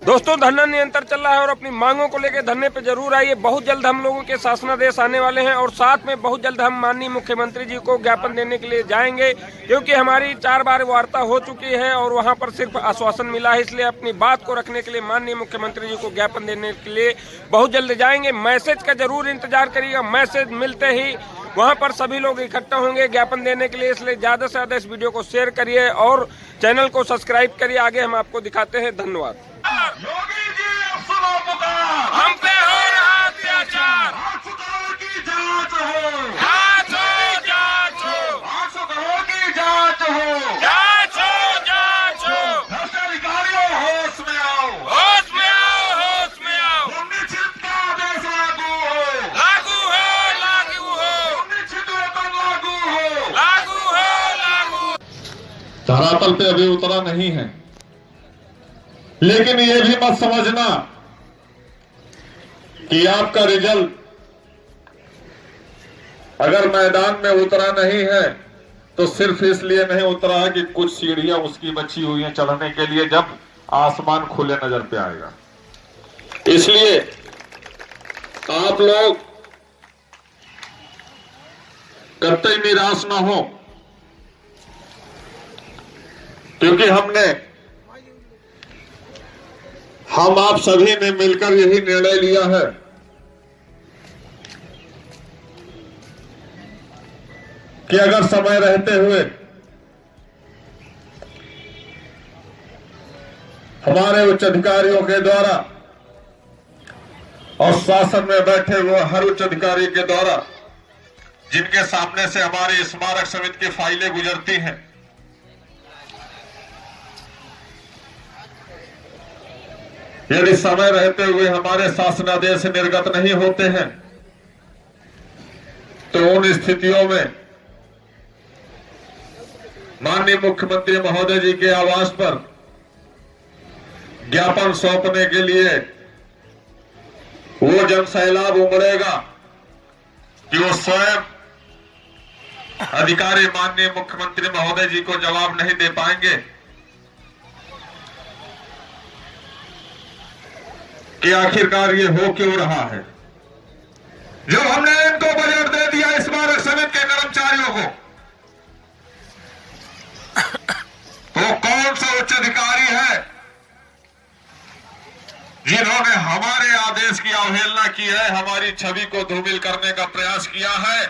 दोस्तों, धरना निरंतर चल रहा है और अपनी मांगों को लेकर धरने पे जरूर आइए। बहुत जल्द हम लोगों के शासनादेश आने वाले हैं और साथ में बहुत जल्द हम माननीय मुख्यमंत्री जी को ज्ञापन देने के लिए जाएंगे, क्योंकि हमारी 4 बार वार्ता हो चुकी है और वहां पर सिर्फ आश्वासन मिला है। इसलिए अपनी बात को रखने के लिए माननीय मुख्यमंत्री जी को ज्ञापन देने के लिए बहुत जल्द जाएंगे। मैसेज का जरूर इंतजार करिएगा। मैसेज मिलते ही वहां पर सभी लोग इकट्ठा होंगे ज्ञापन देने के लिए। इसलिए ज्यादा से ज्यादा इस वीडियो को शेयर करिए और चैनल को सब्सक्राइब करिए। आगे हम आपको दिखाते हैं। धन्यवाद। योगी जी अब सुनो पुकार, हम पे हो रहा अत्याचार, 800 करोड़ की जांच हो, जांच हो, जांच हो, 800 करोड़ की जांच हो, जांच हो, जांच हो। भ्रष्ट अधिकारियों होश में आओ, होश में आओ, होश में आओ। निश्चित का आदेश लागू हो, लागू हो, लागू हो, निश्चित वेतन लागू हो, लागू हो, लागू। धरातल पे अभी उतरा नहीं है, लेकिन ये भी मत समझना कि आपका रिजल्ट अगर मैदान में उतरा नहीं है तो सिर्फ इसलिए नहीं उतरा है कि कुछ सीढ़ियां उसकी बची हुई हैं चढ़ने के लिए, जब आसमान खुले नजर पे आएगा। इसलिए आप लोग कतई निराश ना हो, क्योंकि हम आप सभी ने मिलकर यही निर्णय लिया है कि अगर समय रहते हुए हमारे उच्च अधिकारियों के द्वारा और शासन में बैठे हुए हर उच्च अधिकारी के द्वारा, जिनके सामने से हमारी स्मारक समिति की फाइलें गुजरती हैं, यदि समय रहते हुए हमारे शासनादेश निर्गत नहीं होते हैं तो उन स्थितियों में माननीय मुख्यमंत्री महोदय जी के आवास पर ज्ञापन सौंपने के लिए वो जन सैलाब उमड़ेगा कि वो स्वयं अधिकारी माननीय मुख्यमंत्री महोदय जी को जवाब नहीं दे पाएंगे कि आखिरकार ये हो क्यों रहा है। जब हमने इनको बजट दे दिया स्मारक समिति के कर्मचारियों को, तो कौन सा उच्च अधिकारी है जिन्होंने हमारे आदेश की अवहेलना की है, हमारी छवि को धूमिल करने का प्रयास किया है?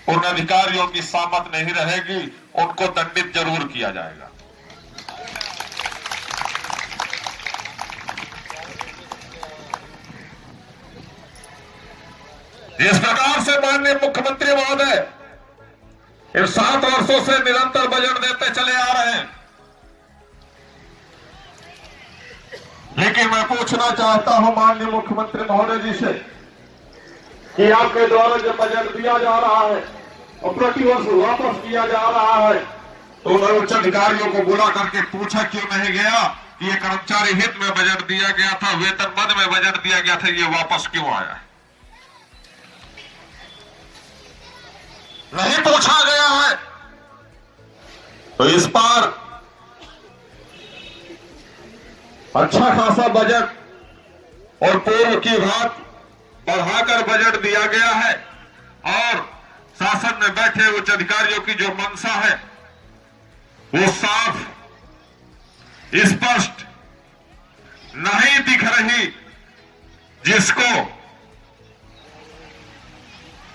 उन अधिकारियों की सामत नहीं रहेगी, उनको दंडित जरूर किया जाएगा। जिस प्रकार से माननीय मुख्यमंत्री महोदय इन 7 वर्षों से निरंतर बजट देते चले आ रहे हैं, लेकिन मैं पूछना चाहता हूं माननीय मुख्यमंत्री महोदय जी से कि आपके द्वारा जब बजट दिया जा रहा है और प्रतिवर्ष वापस किया जा रहा है, तो मैं उच्च अधिकारियों को बुला करके पूछा क्यों नहीं गया कि ये कर्मचारी हित में बजट दिया गया था, वेतन मद में बजट दिया गया था, ये वापस क्यों आया है? नहीं पूछा गया है। तो इस बार अच्छा खासा बजट और पूर्व की बात बढ़ाकर बजट दिया गया है और शासन में बैठे उच्च अधिकारियों की जो मंशा है वो साफ स्पष्ट नहीं दिख रही, जिसको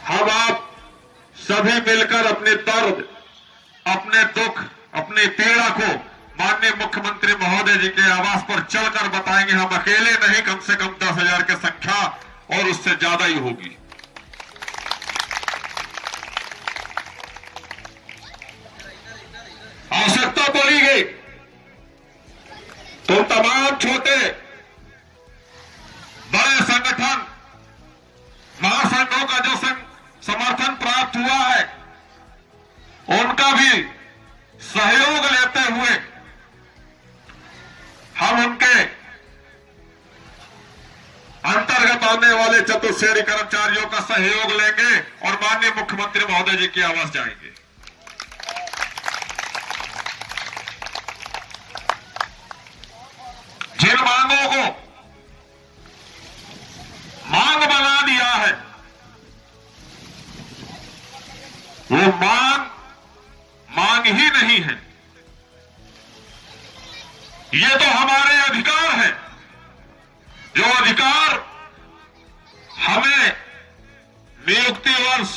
हम आप सभी मिलकर अपने दर्द, अपने दुख, अपनी पीड़ा को माननीय मुख्यमंत्री महोदय जी के आवास पर चलकर बताएंगे। हम अकेले नहीं, कम से कम 10,000 की संख्या और उससे ज्यादा ही होगी। आवश्यकता पड़ी गई तो तमाम छोटे बड़े संगठन, महासंघों का जो समर्थन प्राप्त हुआ है, उनका भी सहयोग लेते हुए हम उनके अंतर्गत आने वाले चतुर्श्रेणी कर्मचारियों का सहयोग लेंगे और माननीय मुख्यमंत्री महोदय जी के आवास जाएंगे। जिन मांगों को मांग बना दिया है, वो मांग ही नहीं है। ये तो हमारे अधिकार है, जो अधिकार हमें नियुक्ति वर्ष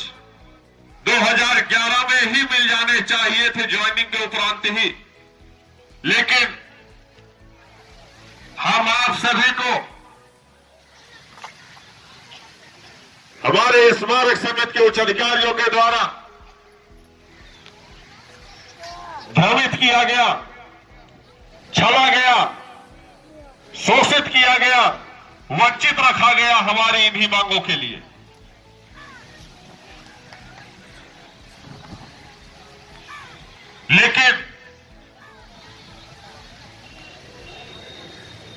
2011 में ही मिल जाने चाहिए थे, ज्वाइनिंग के उपरांत ही। लेकिन हम आप सभी को हमारे स्मारक समिति के उच्च अधिकारियों के द्वारा भ्रमित किया गया, छला गया, शोषित किया गया, वंचित रखा गया हमारी इन्हीं मांगों के लिए। लेकिन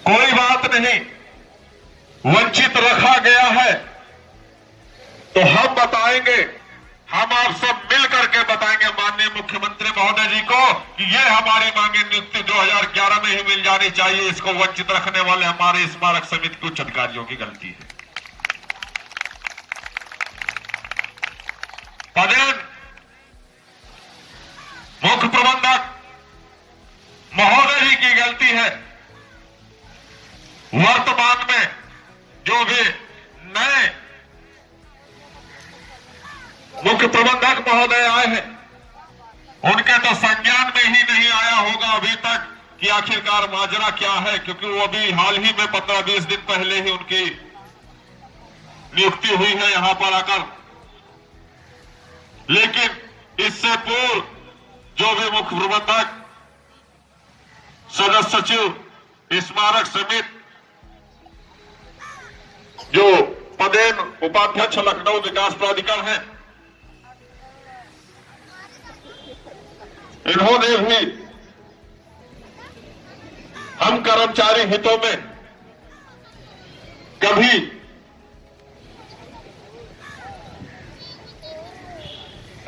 कोई बात नहीं, वंचित रखा गया है तो हम बताएंगे, हम आप सब मिल करके बताएंगे माननीय मुख्यमंत्री महोदय जी को कि ये हमारी मांगे नियुक्ति 2011 में ही मिल जानी चाहिए। इसको वंचित रखने वाले हमारे स्मारक समिति के उच्च अधिकारियों की गलती है। पदेन मुख्य प्रबंधक महोदय जी की गलती है। वर्तमान में जो भी नए मुख्य प्रबंधक महोदय आए हैं, उनके तो संज्ञान में ही नहीं आया होगा अभी तक कि आखिरकार माजरा क्या है, क्योंकि वो अभी हाल ही में 15-20 दिन पहले ही उनकी नियुक्ति हुई है यहां पर आकर। लेकिन इससे पूर्व जो भी मुख्य प्रबंधक, सदस्य सचिव, स्मारक समिति, जो पदेन उपाध्यक्ष लखनऊ विकास प्राधिकरण है, इन्होंने भी हम कर्मचारी हितों में कभी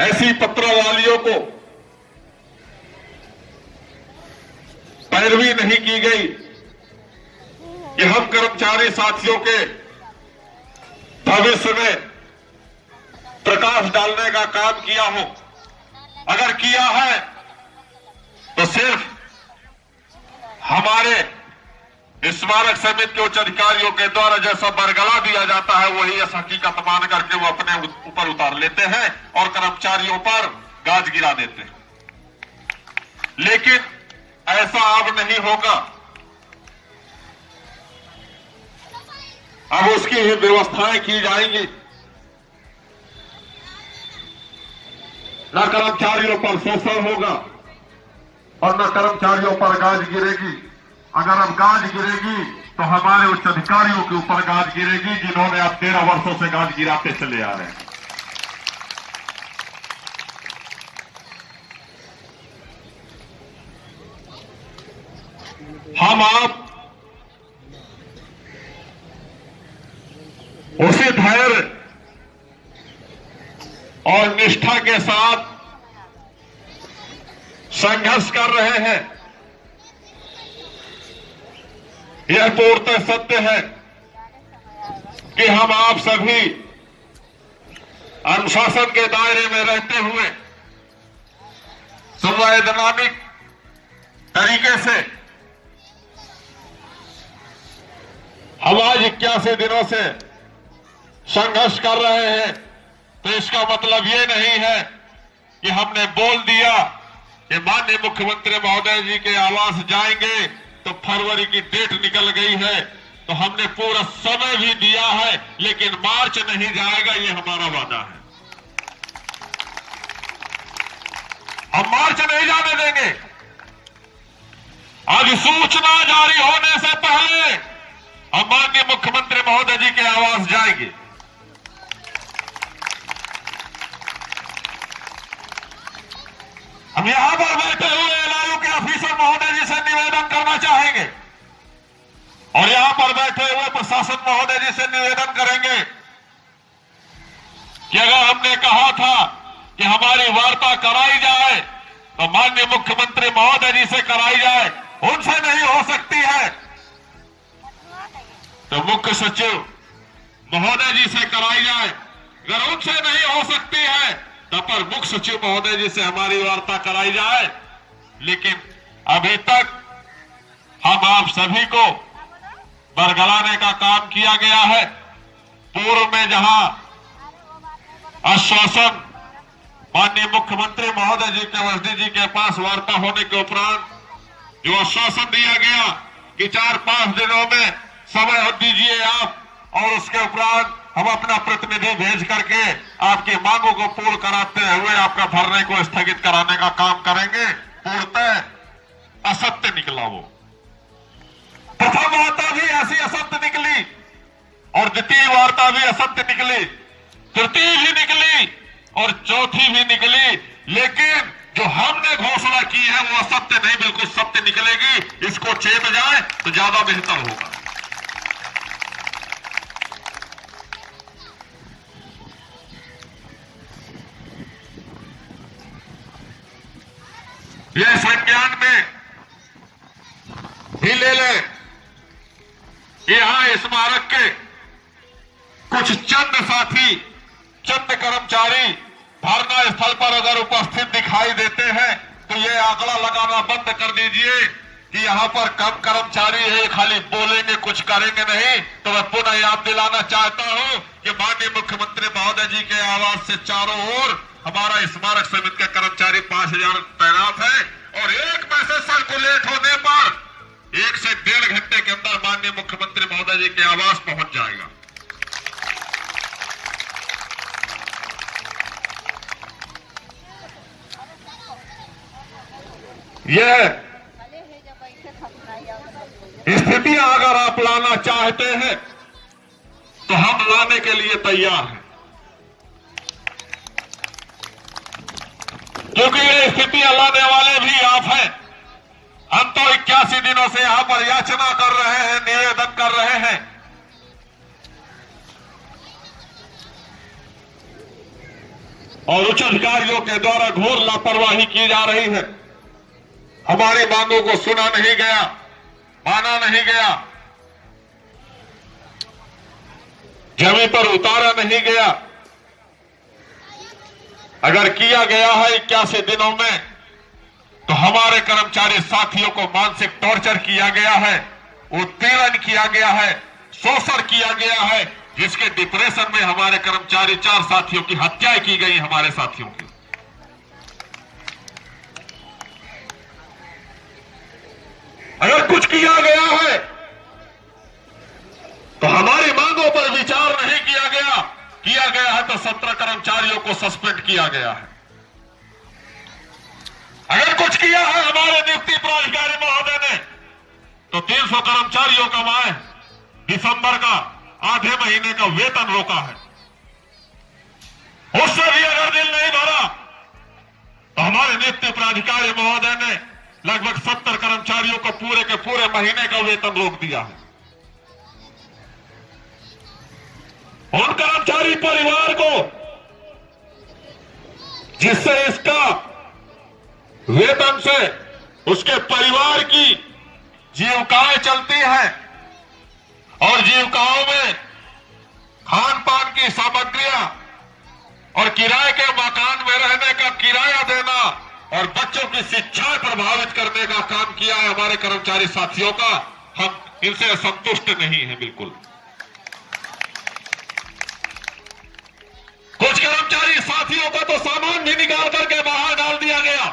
ऐसी पत्रावलियों को पैरवी नहीं की गई कि हम कर्मचारी साथियों के भविष्य में प्रकाश डालने का काम किया हो। अगर किया है तो सिर्फ हमारे स्मारक समिति के उच्च अधिकारियों के द्वारा जैसा बरगला दिया जाता है, वही इस हकीकत मान करके वो अपने ऊपर उतार लेते हैं और कर्मचारियों पर गाज गिरा देते हैं। लेकिन ऐसा अब नहीं होगा। अब उसकी ही व्यवस्थाएं की जाएंगी। न कर्मचारियों पर शोषण होगा और न कर्मचारियों पर गाज गिरेगी। अगर अब गाज गिरेगी तो हमारे उच्च अधिकारियों के ऊपर गाज गिरेगी, जिन्होंने अब 13 वर्षों से गाज गिराते चले आ रहे हैं। हम आप उसी धैर्य और निष्ठा के साथ संघर्ष कर रहे हैं। यह पूर्णतः सत्य है कि हम आप सभी अनुशासन के दायरे में रहते हुए संवैधानिक तरीके से हम आज 81 दिनों से संघर्ष कर रहे हैं। तो इसका मतलब ये नहीं है कि हमने बोल दिया कि माननीय मुख्यमंत्री महोदय जी के आवास जाएंगे तो फरवरी की डेट निकल गई है, तो हमने पूरा समय भी दिया है, लेकिन मार्च नहीं जाएगा, ये हमारा वादा है। हम मार्च नहीं जाने देंगे। अधिसूचना जारी होने से पहले हम माननीय मुख्यमंत्री महोदय जी के आवास जाएंगे। हम यहां पर बैठे हुए एलआईयू के ऑफिसर महोदय जी से निवेदन करना चाहेंगे और यहां पर बैठे हुए प्रशासन महोदय जी से निवेदन करेंगे कि अगर हमने कहा था कि हमारी वार्ता कराई जाए तो माननीय मुख्यमंत्री महोदय जी से कराई जाए, उनसे नहीं हो सकती है मुख्य सचिव महोदय जी से कराई जाए। अगर उनसे नहीं हो सकती है तो पर मुख्य सचिव महोदय जी से हमारी वार्ता कराई जाए। लेकिन अभी तक हम आप सभी को बरगलाने का काम किया गया है। पूर्व में जहां आश्वासन माननीय मुख्यमंत्री महोदय जी केवल जी के पास वार्ता होने के उपरांत जो आश्वासन दिया गया कि 4-5 दिनों में समय दीजिए आप, और उसके उपरांत हम अपना प्रतिनिधि भेज करके आपकी मांगों को पूर्ण कराते हुए आपका धरने को स्थगित कराने का काम करेंगे। पूर्णतः असत्य निकला वो। प्रथम वार्ता भी ऐसी असत्य निकली और द्वितीय वार्ता भी असत्य निकली, तृतीय भी निकली और चौथी भी निकली। लेकिन जो हमने घोषणा की है वो असत्य नहीं, बिल्कुल सत्य निकलेगी। इसको चेत जाए तो ज्यादा बेहतर होगा। ये संज्ञान में भी ले ले यहां स्मारक के कुछ चंद साथी, चंद कर्मचारी धरना स्थल पर अगर उपस्थित दिखाई देते हैं तो ये आंकड़ा लगाना बंद कर दीजिए कि यहां पर कम कर्मचारी है, खाली बोलेंगे कुछ करेंगे नहीं। तो मैं पुनः याद दिलाना चाहता हूं कि माननीय मुख्यमंत्री महोदय जी के आवास से चारों ओर हमारा स्मारक समिति के कर्मचारी 5000 तैनात है और एक मैसेज सर्कुलेट होने पर 1 से 1.5 घंटे के अंदर माननीय मुख्यमंत्री महोदय जी के आवास पहुंच जाएगा। यह स्थितियां अगर आप लाना चाहते हैं तो हम लाने के लिए तैयार हैं, क्योंकि ये स्थितियां लाने वाले भी आप हैं। हम तो 81 दिनों से यहां पर याचना कर रहे हैं, निवेदन कर रहे हैं। और उच्च अधिकारियों के द्वारा घोर लापरवाही की जा रही है। हमारी मांगों को सुना नहीं गया, माना नहीं गया, जमीन पर उतारा नहीं गया। अगर किया गया है 81 दिनों में तो हमारे कर्मचारी साथियों को मानसिक टॉर्चर किया गया है, उत्पीड़न किया गया है, शोषण किया गया है, जिसके डिप्रेशन में हमारे कर्मचारी 4 साथियों की हत्याएं की गई। हमारे साथियों की अगर कुछ किया गया है तो हमारी मांगों पर विचार नहीं किया गया है तो 17 कर्मचारियों को सस्पेंड किया गया है। अगर कुछ किया है हमारे नियुक्ति प्राधिकारी महोदय ने तो 300 कर्मचारियों का माह दिसंबर का आधे महीने का वेतन रोका है। उससे भी अगर दिल नहीं भरा तो हमारे नियुक्ति प्राधिकारी महोदय ने लगभग 70 कर्मचारियों को पूरे के पूरे महीने का वेतन रोक दिया है। उन कर्मचारी परिवार को जिससे इसका वेतन से उसके परिवार की जीविकाएं चलती हैं और जीविकाओं में खान पान की सामग्रियां और किराए के मकान में रहने का किराया देना और बच्चों की शिक्षा प्रभावित करने का काम किया है हमारे कर्मचारी साथियों का। हम इनसे संतुष्ट नहीं हैं बिल्कुल। कुछ कर्मचारी साथियों का तो सामान भी निकाल करके बाहर डाल दिया गया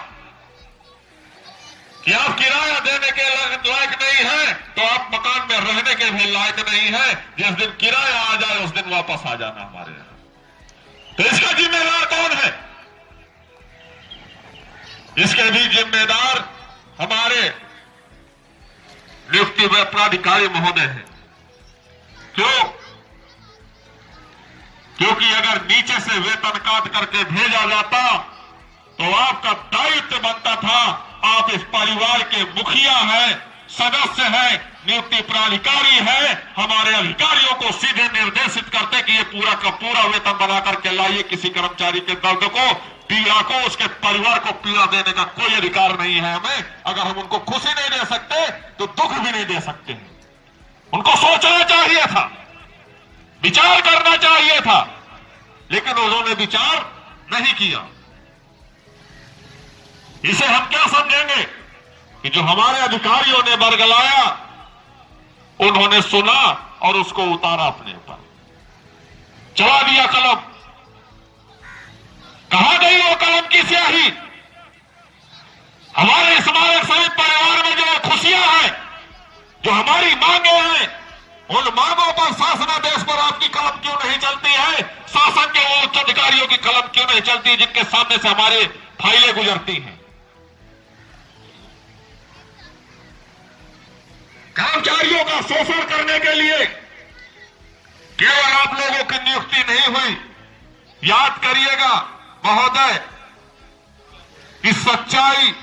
कि आप किराया देने के लायक नहीं है तो आप मकान में रहने के भी लायक नहीं है। जिस दिन किराया आ जाए उस दिन वापस आ जाना हमारे यहां। तो इसका जिम्मेदार कौन है? इसके भी जिम्मेदार हमारे नियुक्ति प्राधिकारी महोदय हैं। क्योंकि अगर नीचे से वेतन काट करके भेजा जाता तो आपका दायित्व बनता था, आप इस परिवार के मुखिया हैं, सदस्य हैं, नियुक्ति प्राधिकारी है, हमारे अधिकारियों को सीधे निर्देशित करते कि ये पूरा का पूरा वेतन बना करके लाइए। किसी कर्मचारी के दर्द को, पीड़ा को, उसके परिवार को पीड़ा देने का कोई अधिकार नहीं है हमें। अगर हम उनको खुशी नहीं दे सकते तो दुख भी नहीं दे सकते हैं। उनको सोचना चाहिए चाहिए था, विचार करना चाहिए था, लेकिन उन्होंने विचार नहीं किया। इसे हम क्या समझेंगे कि जो हमारे अधिकारियों ने बरगलाया, उन्होंने सुना और उसको उतारा अपने ऊपर, चला दिया कलम। कहां गई वो कलम की स्याही? हमारे स्मारक सहित परिवार में जो खुशियां हैं, जो हमारी मांगे हैं, उन मांगों पर शासनादेश पर आपकी कलम क्यों नहीं चलती है? शासन के वो उच्च अधिकारियों की कलम क्यों नहीं चलती जिनके सामने से हमारे फाइलें गुजरती हैं? कर्मचारियों का शोषण करने के लिए केवल आप लोगों की नियुक्ति नहीं हुई। याद करिएगा महोदय, इस सच्चाई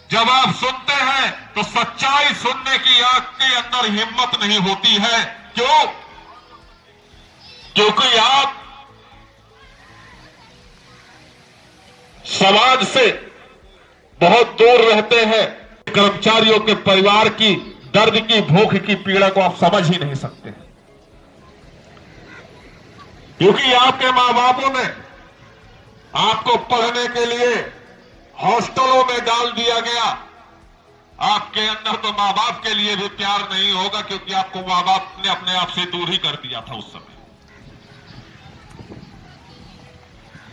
जब आप सुनते हैं तो सच्चाई सुनने की आपके अंदर हिम्मत नहीं होती है। क्यों? क्योंकि आप समाज से बहुत दूर रहते हैं। कर्मचारियों के परिवार की दर्द की, भूख की पीड़ा को आप समझ ही नहीं सकते, क्योंकि आपके मां बापों ने आपको पढ़ने के लिए हॉस्टलों में डाल दिया गया। आपके अंदर तो मां बाप के लिए भी प्यार नहीं होगा, क्योंकि आपको मां बाप ने अपने आप से दूर ही कर दिया था उस समय।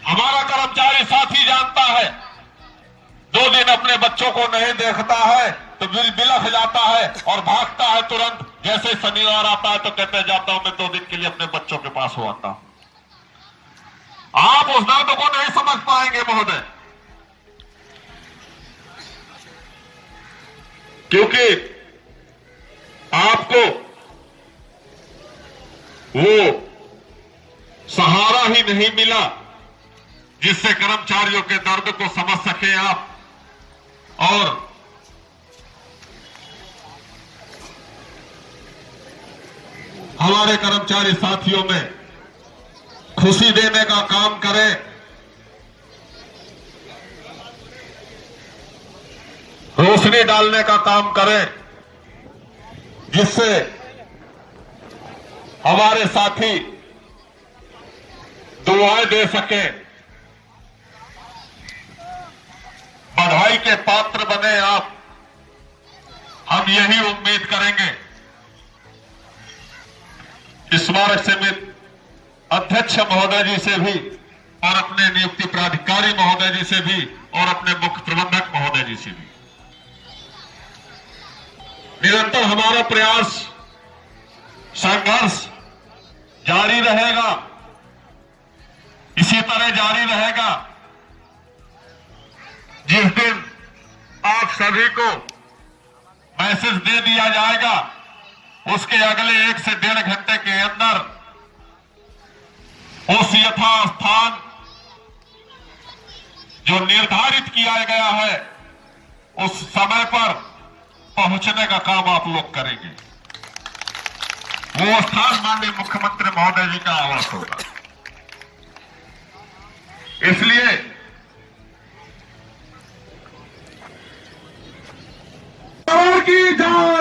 हमारा कर्मचारी साथी जानता है, 2 दिन अपने बच्चों को नहीं देखता है तो बिलख जाता है और भागता है तुरंत। जैसे शनिवार आता है तो कहते जाता हूं मैं 2 दिन के लिए अपने बच्चों के पास हो आता हूं। आप उस दर्द को नहीं समझ पाएंगे महोदय, क्योंकि आपको वो सहारा ही नहीं मिला जिससे कर्मचारियों के दर्द को समझ सके आप। और हमारे कर्मचारी साथियों में खुशी देने का काम करें, रोशनी डालने का काम करें, जिससे हमारे साथी दुआएं दे सके, बधाई के पात्र बने आप। हम यही उम्मीद करेंगे। स्मारक समिति अध्यक्ष महोदय जी से भी और अपने नियुक्ति प्राधिकारी महोदय जी से भी और अपने मुख्य प्रबंधक महोदय जी से भी निरंतर हमारा प्रयास, संघर्ष जारी रहेगा, इसी तरह जारी रहेगा। जिस दिन आप सभी को मैसेज दे दिया जाएगा, उसके अगले 1 से 1.5 घंटे के अंदर उस यथास्थान जो निर्धारित किया गया है उस समय पर पहुंचने का काम आप लोग करेंगे। वो स्थान माननीय मुख्यमंत्री महोदय जी का आवास होगा। इसलिए की जय।